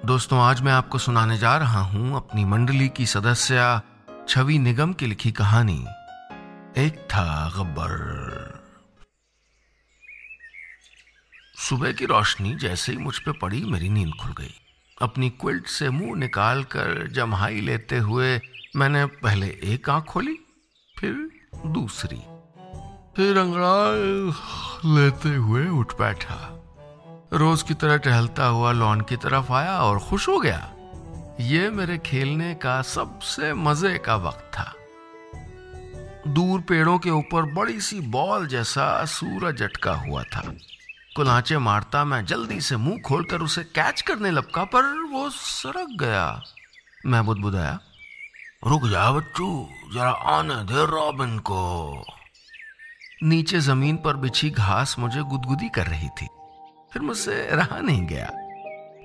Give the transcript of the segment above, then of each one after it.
दोस्तों, आज मैं आपको सुनाने जा रहा हूं अपनी मंडली की सदस्य छवि निगम की लिखी कहानी एक था गब्बर। सुबह की रोशनी जैसे ही मुझ पे पड़ी मेरी नींद खुल गई। अपनी क्विल्ट से मुंह निकालकर जम्हाई लेते हुए मैंने पहले एक आंख खोली, फिर दूसरी, फिर अंगड़ाई लेते हुए उठ बैठा। रोज की तरह टहलता हुआ लॉन की तरफ आया और खुश हो गया। ये मेरे खेलने का सबसे मजे का वक्त था। दूर पेड़ों के ऊपर बड़ी सी बॉल जैसा सूरज अटका हुआ था। कुलांचे मारता मैं जल्दी से मुंह खोलकर उसे कैच करने लपका, पर वो सरक गया। मैं बुदबुदाया, रुक जा बच्चू, जरा आने दे रॉबिन को। नीचे जमीन पर बिछी घास मुझे गुदगुदी कर रही थी। फिर मुझसे रहा नहीं गया।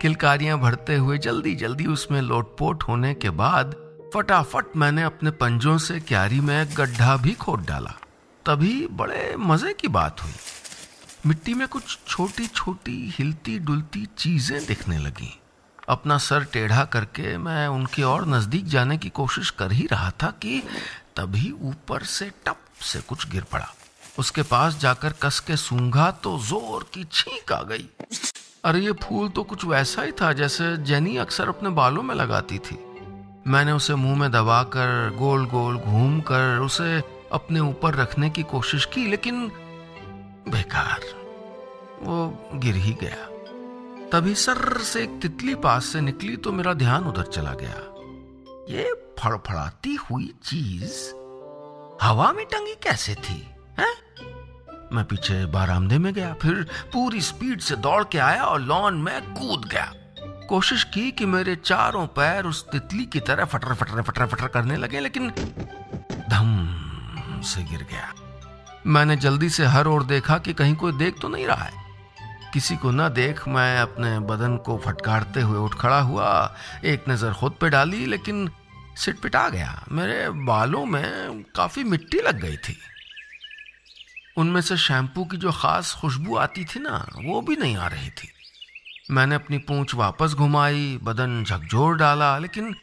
किलकारियां भरते हुए जल्दी जल्दी उसमें लोटपोट होने के बाद फटाफट मैंने अपने पंजों से क्यारी में गड्ढा भी खोद डाला। तभी बड़े मजे की बात हुई। मिट्टी में कुछ छोटी छोटी हिलती डुलती चीजें दिखने लगी। अपना सर टेढ़ा करके मैं उनके और नजदीक जाने की कोशिश कर ही रहा था कि तभी ऊपर से टप से कुछ गिर पड़ा। उसके पास जाकर कस के सूंघा तो जोर की छींक आ गई। अरे ये फूल तो कुछ वैसा ही था जैसे जेनी अक्सर अपने बालों में लगाती थी। मैंने उसे मुंह में दबाकर गोल गोल घूम कर उसे अपने ऊपर रखने की कोशिश की, लेकिन बेकार, वो गिर ही गया। तभी सर्र से एक तितली पास से निकली तो मेरा ध्यान उधर चला गया। ये फड़फड़ाती हुई चीज हवा में टंगी कैसे थी? मैं पीछे बारामदे में गया, फिर पूरी स्पीड से दौड़ के आया और लॉन में कूद गया। कोशिश की कि मेरे चारों पैर उस तितली की तरह फटर फटर फटर फटर करने लगे, लेकिन धम से गिर गया। मैंने जल्दी से हर ओर देखा कि कहीं कोई देख तो नहीं रहा है। किसी को न देख मैं अपने बदन को फटकारते हुए उठ खड़ा हुआ। एक नजर खुद पे डाली, लेकिन सिटपिटा गया। मेरे बालों में काफी मिट्टी लग गई थी। उनमें से शैम्पू की जो खास खुशबू आती थी ना, वो भी नहीं आ रही थी। मैंने अपनी पूंछ वापस घुमाई, बदन झकझोर डाला, लेकिन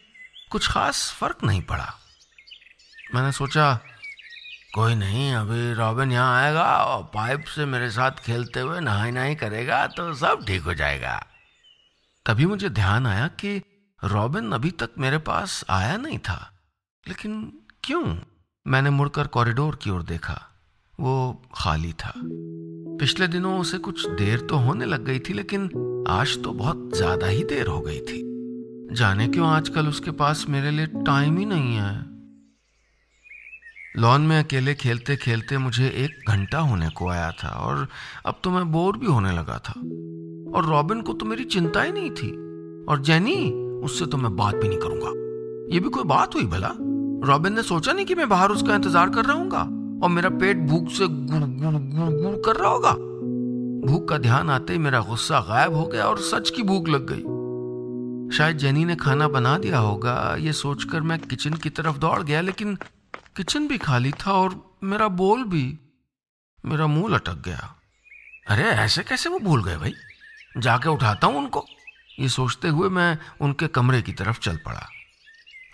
कुछ खास फर्क नहीं पड़ा। मैंने सोचा, कोई नहीं, अभी रॉबिन यहाँ आएगा और पाइप से मेरे साथ खेलते हुए नहाई नहाई करेगा तो सब ठीक हो जाएगा। तभी मुझे ध्यान आया कि रॉबिन अभी तक मेरे पास आया नहीं था। लेकिन क्यों? मैंने मुड़कर कॉरिडोर की ओर देखा। वो खाली था। पिछले दिनों उसे कुछ देर तो होने लग गई थी, लेकिन आज तो बहुत ज्यादा ही देर हो गई थी। जाने क्यों आजकल उसके पास मेरे लिए टाइम ही नहीं है। लॉन में अकेले खेलते खेलते मुझे 1 घंटा होने को आया था और अब तो मैं बोर भी होने लगा था। और रॉबिन को तो मेरी चिंता ही नहीं थी। और जेनी, उससे तो मैं बात भी नहीं करूंगा। ये भी कोई बात हुई भला? रॉबिन ने सोचा नहीं कि मैं बाहर उसका इंतजार कर रहा हूंगा और मेरा पेट भूख से गुड़ गुड़ गुड़ गुड़ कर रहा होगा। भूख का ध्यान आते ही मेरा गुस्सा गायब हो गया और सच की भूख लग गई। शायद जेनी ने खाना बना दिया होगा, ये सोचकर मैं किचन की तरफ दौड़ गया, लेकिन किचन भी खाली था और मेरा बोल भी। मेरा मुंह लटक गया। अरे ऐसे कैसे वो भूल गए भाई? जाके उठाता हूं उनको। ये सोचते हुए मैं उनके कमरे की तरफ चल पड़ा।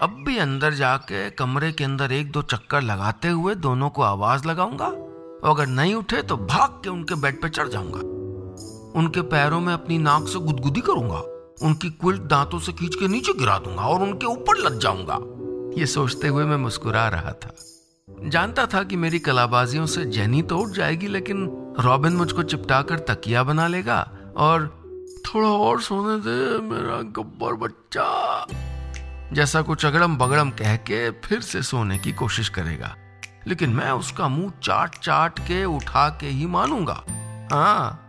अब भी अंदर जाके कमरे के अंदर 1-2 चक्कर लगाते हुए दोनों को आवाज लगाऊंगा और अगर नहीं उठे तो भाग के उनके बेड पे चढ़ जाऊंगा। उनके पैरों में अपनी नाक से गुदगुदी करूंगा, उनकी क्विल्ट दांतों से खींच के नीचे गिरा दूंगा और उनके ऊपर लग जाऊंगा। ये सोचते हुए मैं मुस्कुरा रहा था। जानता था कि मेरी कलाबाजियों से जेनी तो उठ जाएगी, लेकिन रॉबिन मुझको चिपटा कर तकिया बना लेगा और थोड़ा और सोने दे मेरा गब्बर बच्चा जैसा कुछ अगड़म बगड़म कह के फिर से सोने की कोशिश करेगा। लेकिन मैं उसका मुंह चाट चाट के उठा के ही मानूंगा। हाँ,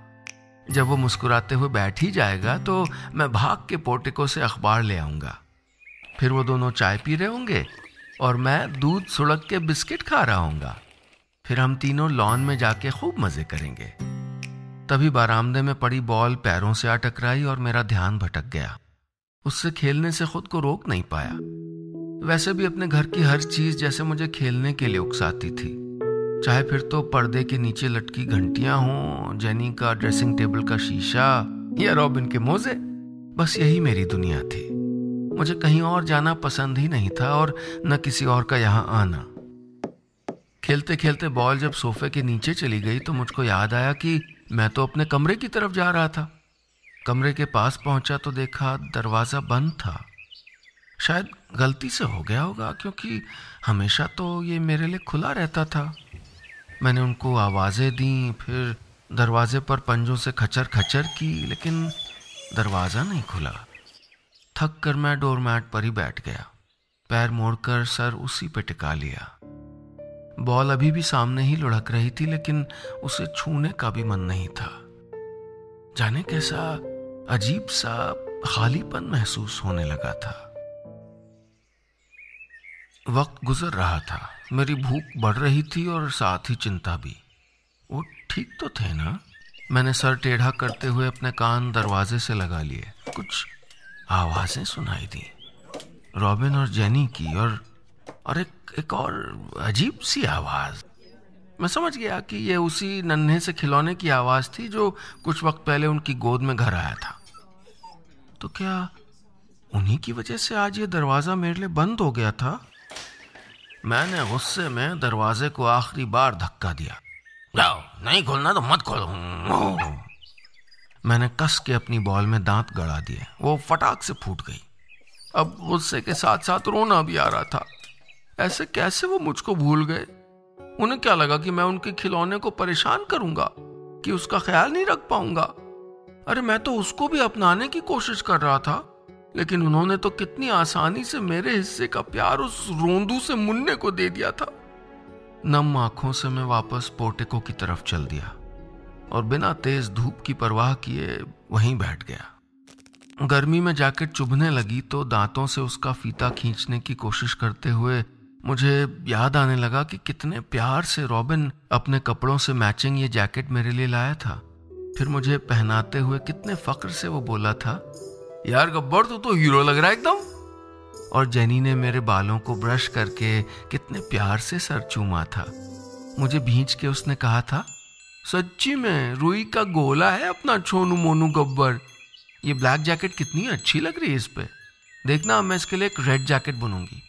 जब वो मुस्कुराते हुए बैठ ही जाएगा तो मैं भाग के पोर्टिको से अखबार ले आऊंगा। फिर वो दोनों चाय पी रहे होंगे और मैं दूध सुड़क के बिस्किट खा रहा हूंगा। फिर हम तीनों लॉन में जाके खूब मजे करेंगे। तभी बारामदे में पड़ी बॉल पैरों से आ टकराई और मेरा ध्यान भटक गया। उससे खेलने से खुद को रोक नहीं पाया। वैसे भी अपने घर की हर चीज जैसे मुझे खेलने के लिए उकसाती थी। चाहे फिर तो पर्दे के नीचे लटकी घंटियां हों, जेनी का ड्रेसिंग टेबल का शीशा या रॉबिन के मोजे। बस यही मेरी दुनिया थी। मुझे कहीं और जाना पसंद ही नहीं था और न किसी और का यहाँ आना। खेलते खेलते बॉल जब सोफे के नीचे चली गई तो मुझको याद आया कि मैं तो अपने कमरे की तरफ जा रहा था। कमरे के पास पहुंचा तो देखा दरवाज़ा बंद था। शायद गलती से हो गया होगा, क्योंकि हमेशा तो ये मेरे लिए खुला रहता था। मैंने उनको आवाज़ें दी, फिर दरवाजे पर पंजों से खचर खचर की, लेकिन दरवाज़ा नहीं खुला। थक कर मैं डोरमैट पर ही बैठ गया, पैर मोड़कर सर उसी पे टिका लिया। बॉल अभी भी सामने ही लुढ़क रही थी, लेकिन उसे छूने का भी मन नहीं था। जाने कैसा अजीब सा खालीपन महसूस होने लगा था। वक्त गुजर रहा था, मेरी भूख बढ़ रही थी और साथ ही चिंता भी। वो ठीक तो थे ना? मैंने सर टेढ़ा करते हुए अपने कान दरवाजे से लगा लिए। कुछ आवाजें सुनाई दी, रॉबिन और जेनी की, और एक और अजीब सी आवाज। मैं समझ गया कि ये उसी नन्हे से खिलौने की आवाज थी जो कुछ वक्त पहले उनकी गोद में घर आया था। तो क्या उन्हीं की वजह से आज ये दरवाजा मेरे लिए बंद हो गया था? मैंने गुस्से में दरवाजे को आखिरी बार धक्का दिया। जाओ, नहीं खोलना तो मत खोलो। मैंने कस के अपनी बॉल में दांत गड़ा दिए। वो फटाक से फूट गई। अब गुस्से के साथ साथ रोना भी आ रहा था। ऐसे कैसे वो मुझको भूल गए? उन्हें क्या लगा कि मैं उनके खिलौने को परेशान करूंगा, कि उसका ख्याल नहीं रख पाऊंगा? अरे मैं तो उसको भी अपनाने की कोशिश कर रहा था, लेकिन उन्होंने तो कितनी आसानी से मेरे हिस्से का प्यार उस रोंदू से मुन्ने को दे दिया था। नम आंखों से मैं वापस पोर्टिको की तरफ चल दिया और बिना तेज धूप की परवाह किए वहीं बैठ गया। गर्मी में जैकेट चुभने लगी तो दांतों से उसका फीता खींचने की कोशिश करते हुए मुझे याद आने लगा कि कितने प्यार से रॉबिन अपने कपड़ों से मैचिंग ये जैकेट मेरे लिए लाया था। फिर मुझे पहनाते हुए कितने फक्र से वो बोला था, यार गब्बर तू तो हीरो लग रहा है एकदम। और जेनी ने मेरे बालों को ब्रश करके कितने प्यार से सर चूमा था। मुझे भींच के उसने कहा था, सच्ची में रुई का गोला है अपना छोनू मोनू गब्बर। ये ब्लैक जैकेट कितनी अच्छी लग रही है इस पे। देखना मैं इसके लिए एक रेड जैकेट बुनूंगी।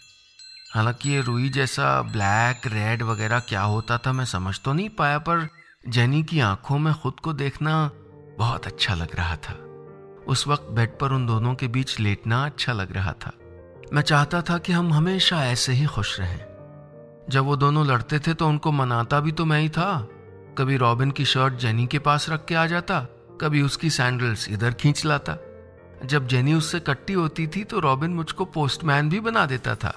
हालांकि ये रुई जैसा ब्लैक रेड वगैरह क्या होता था मैं समझ तो नहीं पाया, पर जेनी की आंखों में खुद को देखना बहुत अच्छा लग रहा था। उस वक्त बेड पर उन दोनों के बीच लेटना अच्छा लग रहा था। मैं चाहता था कि हम हमेशा ऐसे ही खुश रहें। जब वो दोनों लड़ते थे तो उनको मनाता भी तो मैं ही था। कभी रॉबिन की शर्ट जेनी के पास रख के आ जाता, कभी उसकी सैंडल्स इधर खींच लाता। जब जेनी उससे कट्टी होती थी तो रॉबिन मुझको पोस्टमैन भी बना देता था।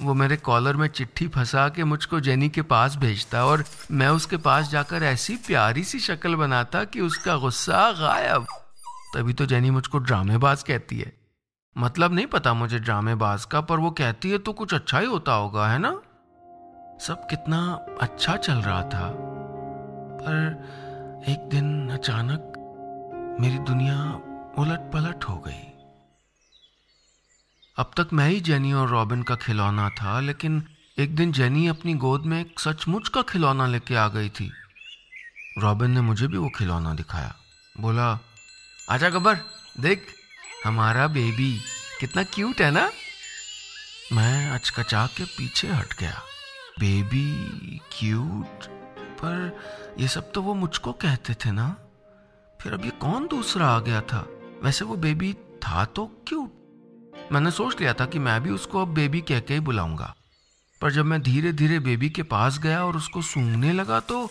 वो मेरे कॉलर में चिट्ठी फंसा के मुझको जेनी के पास भेजता और मैं उसके पास जाकर ऐसी प्यारी सी शक्ल बनाता कि उसका गुस्सा गायब। तभी तो जेनी मुझको ड्रामेबाज कहती है। मतलब नहीं पता मुझे ड्रामेबाज का, पर वो कहती है तो कुछ अच्छा ही होता होगा, है ना? सब कितना अच्छा चल रहा था, पर एक दिन अचानक मेरी दुनिया उलट पलट हो गई। अब तक मैं ही जेनी और रॉबिन का खिलौना था, लेकिन एक दिन जेनी अपनी गोद में एक सचमुच का खिलौना लेके आ गई थी। रॉबिन ने मुझे भी वो खिलौना दिखाया, बोला, आजा गब्बर देख हमारा बेबी कितना क्यूट है ना। मैं अचकचा के पीछे हट गया। Baby cute? पर ये सब तो वो मुझको कहते थे ना। फिर अब ये कौन दूसरा आ गया था? वैसे वो बेबी था तो क्यूट। मैंने सोच लिया था कि मैं भी उसको अब बेबी कह के ही बुलाऊंगा। पर जब मैं धीरे धीरे बेबी के पास गया और उसको सूंघने लगा तो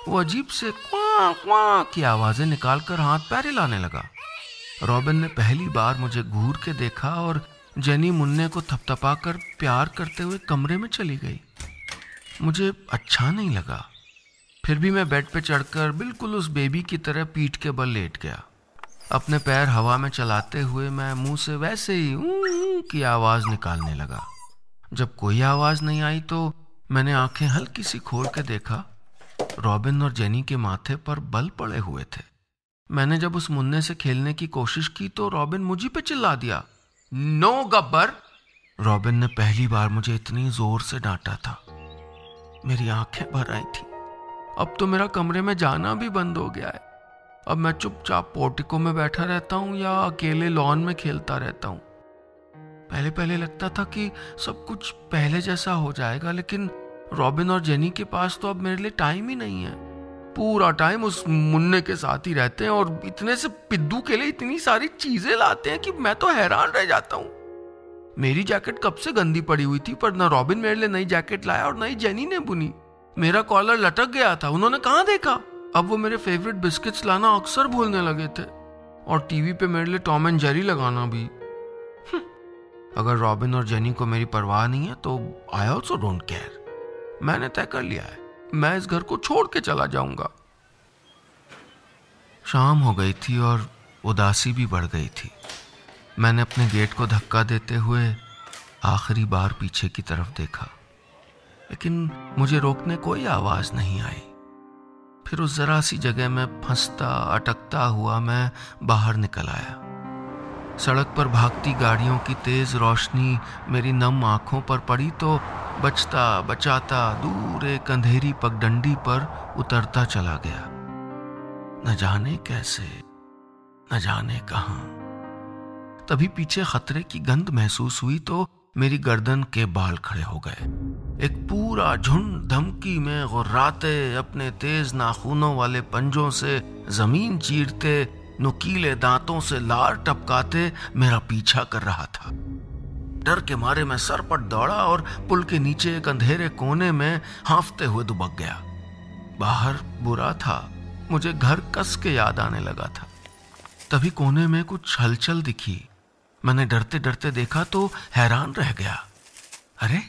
वो अजीब से क्वां क्वां की आवाजें निकालकर हाथ पैर हिलाने लगा। रॉबिन ने पहली बार मुझे घूर के देखा और जेनी मुन्ने को थपथपा कर प्यार करते हुए कमरे में चली गई। मुझे अच्छा नहीं लगा। फिर भी मैं बेड पे चढ़कर बिल्कुल उस बेबी की तरह पीठ के बल लेट गया। अपने पैर हवा में चलाते हुए मैं मुंह से वैसे ही ऊ की आवाज निकालने लगा। जब कोई आवाज नहीं आई तो मैंने आंखें हल्की सी खोल के देखा। रॉबिन और जेनी के माथे पर बल पड़े हुए थे। मैंने जब उस मुन्ने से खेलने की कोशिश की तो रॉबिन मुझी पे चिल्ला दिया, नो गब्बर। रॉबिन ने पहली बार मुझे इतनी जोर से डांटा था। मेरी आंखें भर आई थी। अब तो मेरा कमरे में जाना भी बंद हो गया है। अब मैं चुपचाप पोर्टिको में बैठा रहता हूँ या अकेले लॉन में खेलता रहता हूँ। पहले पहले लगता था कि सब कुछ पहले जैसा हो जाएगा, लेकिन रॉबिन और जेनी के पास तो अब मेरे लिए टाइम ही नहीं है। पूरा टाइम उस मुन्ने के साथ ही रहते हैं और इतने से पिद्दू के लिए इतनी सारी चीजें लाते हैं कि मैं तो हैरान रह जाता हूँ। मेरी जैकेट कब से गंदी पड़ी हुई थी, पर ना रॉबिन मेरे लिए नई जैकेट लाया और नई जेनी ने बुनी। मेरा कॉलर लटक गया था, उन्होंने कहाँ देखा। अब वो मेरे फेवरेट बिस्किट्स लाना अक्सर भूलने लगे थे और टीवी पे मेरे लिए टॉम एंड जेरी लगाना भी। अगर रॉबिन और जेनी को मेरी परवाह नहीं है तो आई ऑल्सो डोंट केयर। मैंने तय कर लिया है, मैं इस घर को छोड़ के चला जाऊंगा। शाम हो गई थी और उदासी भी बढ़ गई थी। मैंने अपने गेट को धक्का देते हुए आखिरी बार पीछे की तरफ देखा, लेकिन मुझे रोकने कोई आवाज नहीं आई। फिर उस जरा सी जगह में फंसता अटकता हुआ मैं बाहर निकल आया। सड़क पर भागती गाड़ियों की तेज रोशनी मेरी नम आंखों पर पड़ी तो बचता बचाता दूर एक अंधेरी पगडंडी पर उतरता चला गया। न जाने कैसे, न जाने कहां। तभी पीछे खतरे की गंध महसूस हुई तो मेरी गर्दन के बाल खड़े हो गए। एक पूरा झुंड धमकी में गुर्राते अपने तेज नाखूनों वाले पंजों से जमीन चीरते, नुकीले दांतों से लार टपकाते मेरा पीछा कर रहा था। डर के मारे मैं सरपट दौड़ा और पुल के नीचे एक अंधेरे कोने में हांफते हुए दुबक गया। बाहर बुरा था, मुझे घर कस के याद आने लगा था। तभी कोने में कुछ हलचल दिखी। मैंने डरते डरते देखा तो हैरान रह गया। अरे,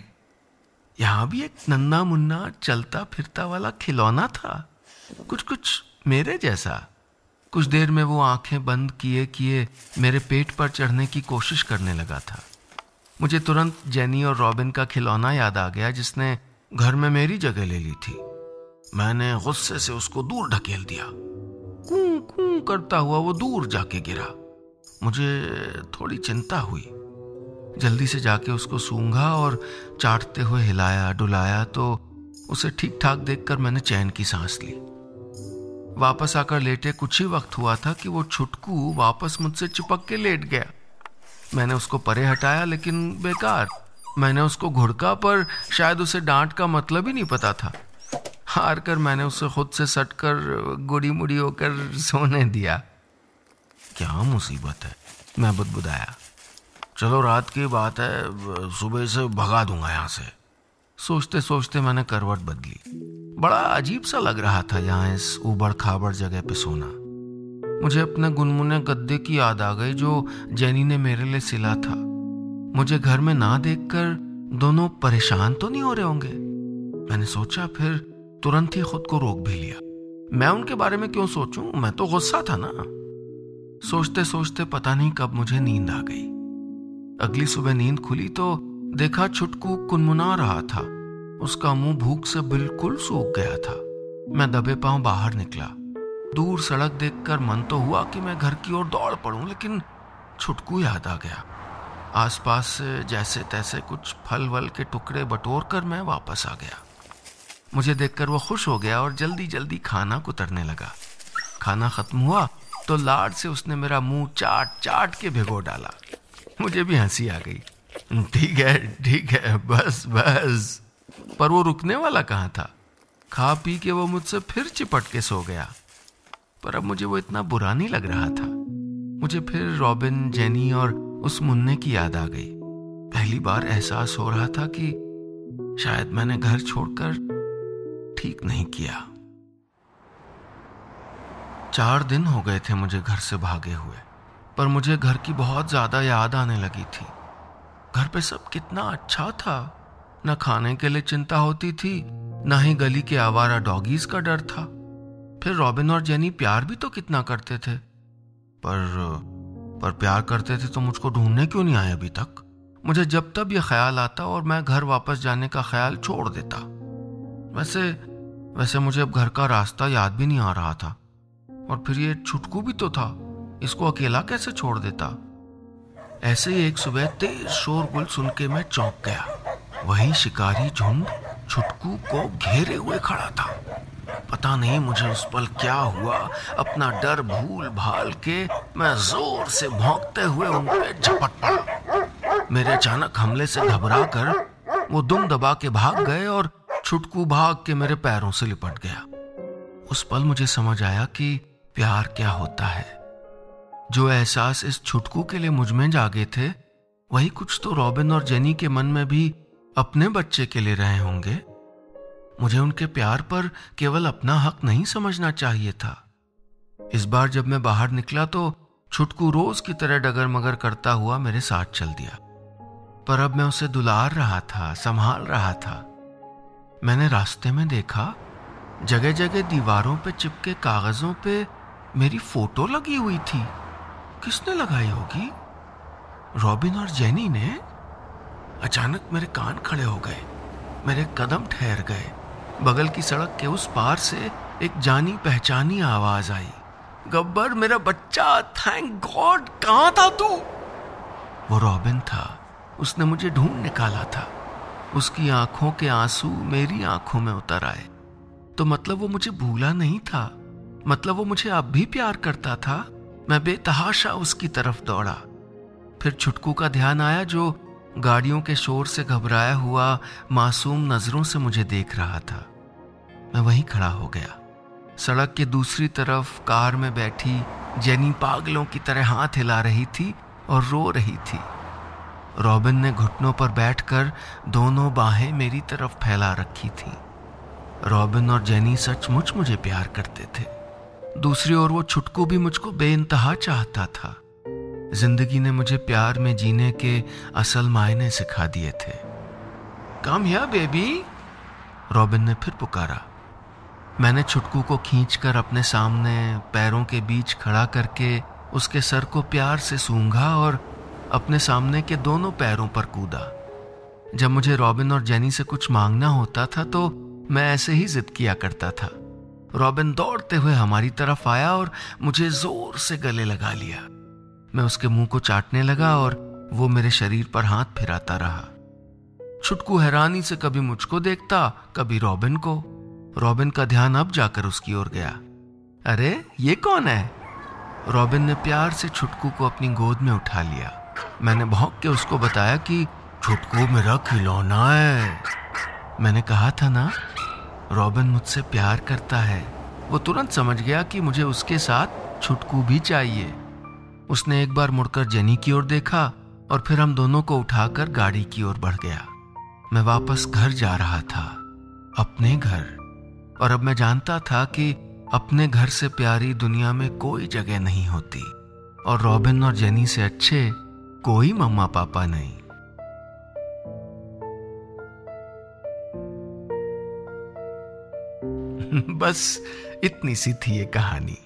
यहां भी एक नन्ना मुन्ना चलता फिरता वाला खिलौना था, कुछ कुछ मेरे जैसा। कुछ देर में वो आंखें बंद किए किए मेरे पेट पर चढ़ने की कोशिश करने लगा था। मुझे तुरंत जेनी और रॉबिन का खिलौना याद आ गया जिसने घर में मेरी जगह ले ली थी। मैंने गुस्से से उसको दूर ढकेल दिया। कूं कूं करता हुआ वो दूर जाके गिरा। मुझे थोड़ी चिंता हुई। जल्दी से जाके उसको सूंघा और चाटते हुए हिलाया डुलाया तो उसे ठीक ठाक देखकर मैंने चैन की सांस ली। वापस आकर लेटे कुछ ही वक्त हुआ था कि वो छुटकू वापस मुझसे चिपक के लेट गया। मैंने उसको परे हटाया, लेकिन बेकार। मैंने उसको घुड़का, पर शायद उसे डांट का मतलब ही नहीं पता था। हार कर मैंने उसे खुद से सटकर गुड़ी मुड़ी होकर सोने दिया। क्या मुसीबत है, मैं बुदबुदाया। चलो रात की बात है, सुबह से भगा दूंगा यहाँ से। सोचते सोचते मैंने करवट बदली। बड़ा अजीब सा लग रहा था यहाँ इस ऊबड़ खाबड़ जगह पे सोना। मुझे अपने गुनमुने गद्दे की याद आ गई जो जेनी ने मेरे लिए सिला था। मुझे घर में ना देखकर दोनों परेशान तो नहीं हो रहे होंगे, मैंने सोचा। फिर तुरंत ही खुद को रोक भी लिया। मैं उनके बारे में क्यों सोचूं, मैं तो गुस्सा था ना। सोचते सोचते पता नहीं कब मुझे नींद आ गई। अगली सुबह नींद खुली तो देखा छुटकू कुनमुना रहा था। उसका मुंह भूख से बिल्कुल सूख गया था। मैं दबे पांव बाहर निकला। दूर सड़क देखकर मन तो हुआ कि मैं घर की ओर दौड़ पड़ूं, लेकिन छुटकू याद आ गया। आसपास से जैसे तैसे कुछ फल वल के टुकड़े बटोर कर मैं वापस आ गया। मुझे देखकर वो खुश हो गया और जल्दी जल्दी खाना कुतरने लगा। खाना खत्म हुआ तो लाड से उसने मेरा मुंह चाट चाट के भिगो डाला। मुझे भी हंसी आ गई। ठीक है, बस बस। पर वो रुकने वाला कहाँ था। खा पी के वो मुझसे फिर चिपट के सो गया। पर अब मुझे वो इतना बुरा नहीं लग रहा था। मुझे फिर रॉबिन, जेनी और उस मुन्ने की याद आ गई। पहली बार एहसास हो रहा था कि शायद मैंने घर छोड़कर ठीक नहीं किया। 4 दिन हो गए थे मुझे घर से भागे हुए, पर मुझे घर की बहुत ज्यादा याद आने लगी थी। घर पे सब कितना अच्छा था। न खाने के लिए चिंता होती थी, न ही गली के आवारा डॉगीज का डर था। फिर रॉबिन और जेनी प्यार भी तो कितना करते थे। पर प्यार करते थे तो मुझको ढूंढने क्यों नहीं आए अभी तक। मुझे जब तब ये ख्याल आता और मैं घर वापस जाने का ख्याल छोड़ देता। वैसे मुझे अब घर का रास्ता याद भी नहीं आ रहा था। और फिर ये छुटकू भी तो था, इसको अकेला कैसे छोड़ देता। ऐसे ही एक सुबह तेज शोरगुल सुन के मैं चौंक गया। वही शिकारी झुंड छुटकू को घेरे हुए खड़ा था। पता नहीं मुझे उस पल क्या हुआ, अपना डर भूल भाल के मैं जोर से भौंकते हुए उन पे झपट पड़ा। मेरे अचानक हमले से घबरा कर वो दुम दबा के भाग गए और छुटकू भाग के मेरे पैरों से लिपट गया। उस पल मुझे समझ आया कि प्यार क्या होता है। जो एहसास इस छुटकू के लिए मुझ में जागे थे, वही कुछ तो रॉबिन और जेनी के मन में भी अपने बच्चे के लिए रहे होंगे। मुझे उनके प्यार पर केवल अपना हक नहीं समझना चाहिए था। इस बार जब मैं बाहर निकला तो छुटकू रोज की तरह डगर मगर करता हुआ मेरे साथ चल दिया, पर अब मैं उसे दुलार रहा था, संभाल रहा था। मैंने रास्ते में देखा जगह जगह दीवारों पे चिपके कागजों पे मेरी फोटो लगी हुई थी। किसने लगाई होगी? रॉबिन और जेनी ने। अचानक मेरे कान खड़े हो गए, मेरे कदम ठहर गए। बगल की सड़क के उस पार से एक जानी पहचानी आवाज आई, गब्बर मेरा बच्चा, थैंक गॉड, कहां था तू? वो रॉबिन था। उसने मुझे ढूंढ निकाला था। उसकी आंखों के आंसू मेरी आंखों में उतर आए। तो मतलब वो मुझे भूला नहीं था, मतलब वो मुझे अब भी प्यार करता था। मैं बेतहाशा उसकी तरफ दौड़ा। फिर छुटकू का ध्यान आया, जो गाड़ियों के शोर से घबराया हुआ मासूम नजरों से मुझे देख रहा था। मैं वहीं खड़ा हो गया। सड़क के दूसरी तरफ कार में बैठी जेनी पागलों की तरह हाथ हिला रही थी और रो रही थी। रॉबिन ने घुटनों पर बैठकर दोनों बाहें मेरी तरफ फैला रखी थीं। रॉबिन और जेनी सचमुच मुझे प्यार करते थे। दूसरी ओर वो छुटकू भी मुझको बेइंतहा चाहता था। जिंदगी ने मुझे प्यार में जीने के असल मायने सिखा दिए थे। कम हियर बेबी, रॉबिन ने फिर पुकारा। मैंने छुटकू को खींचकर अपने सामने पैरों के बीच खड़ा करके उसके सर को प्यार से सूंघा और अपने सामने के दोनों पैरों पर कूदा। जब मुझे रॉबिन और जेनी से कुछ मांगना होता था तो मैं ऐसे ही जिद किया करता था। रॉबिन दौड़ते हुए हमारी तरफ आया और मुझे जोर से गले लगा लिया। मैं उसके मुंह को चाटने लगा और वो मेरे शरीर पर हाथ फिराता रहा। छुटकू हैरानी से कभी मुझको देखता, कभी रॉबिन को। रॉबिन का ध्यान अब जाकर उसकी ओर गया। अरे ये कौन है? रॉबिन ने प्यार से छुटकू को अपनी गोद में उठा लिया। मैंने भौंक के उसको बताया कि छुटकू मेरा खिलौना है। मैंने कहा था ना, रॉबिन मुझसे प्यार करता है। वो तुरंत समझ गया कि मुझे उसके साथ छुटकू भी चाहिए। उसने एक बार मुड़कर जेनी की ओर देखा और फिर हम दोनों को उठाकर गाड़ी की ओर बढ़ गया। मैं वापस घर जा रहा था, अपने घर। और अब मैं जानता था कि अपने घर से प्यारी दुनिया में कोई जगह नहीं होती, और रॉबिन और जेनी से अच्छे कोई मम्मा पापा नहीं। बस इतनी सी थी ये कहानी।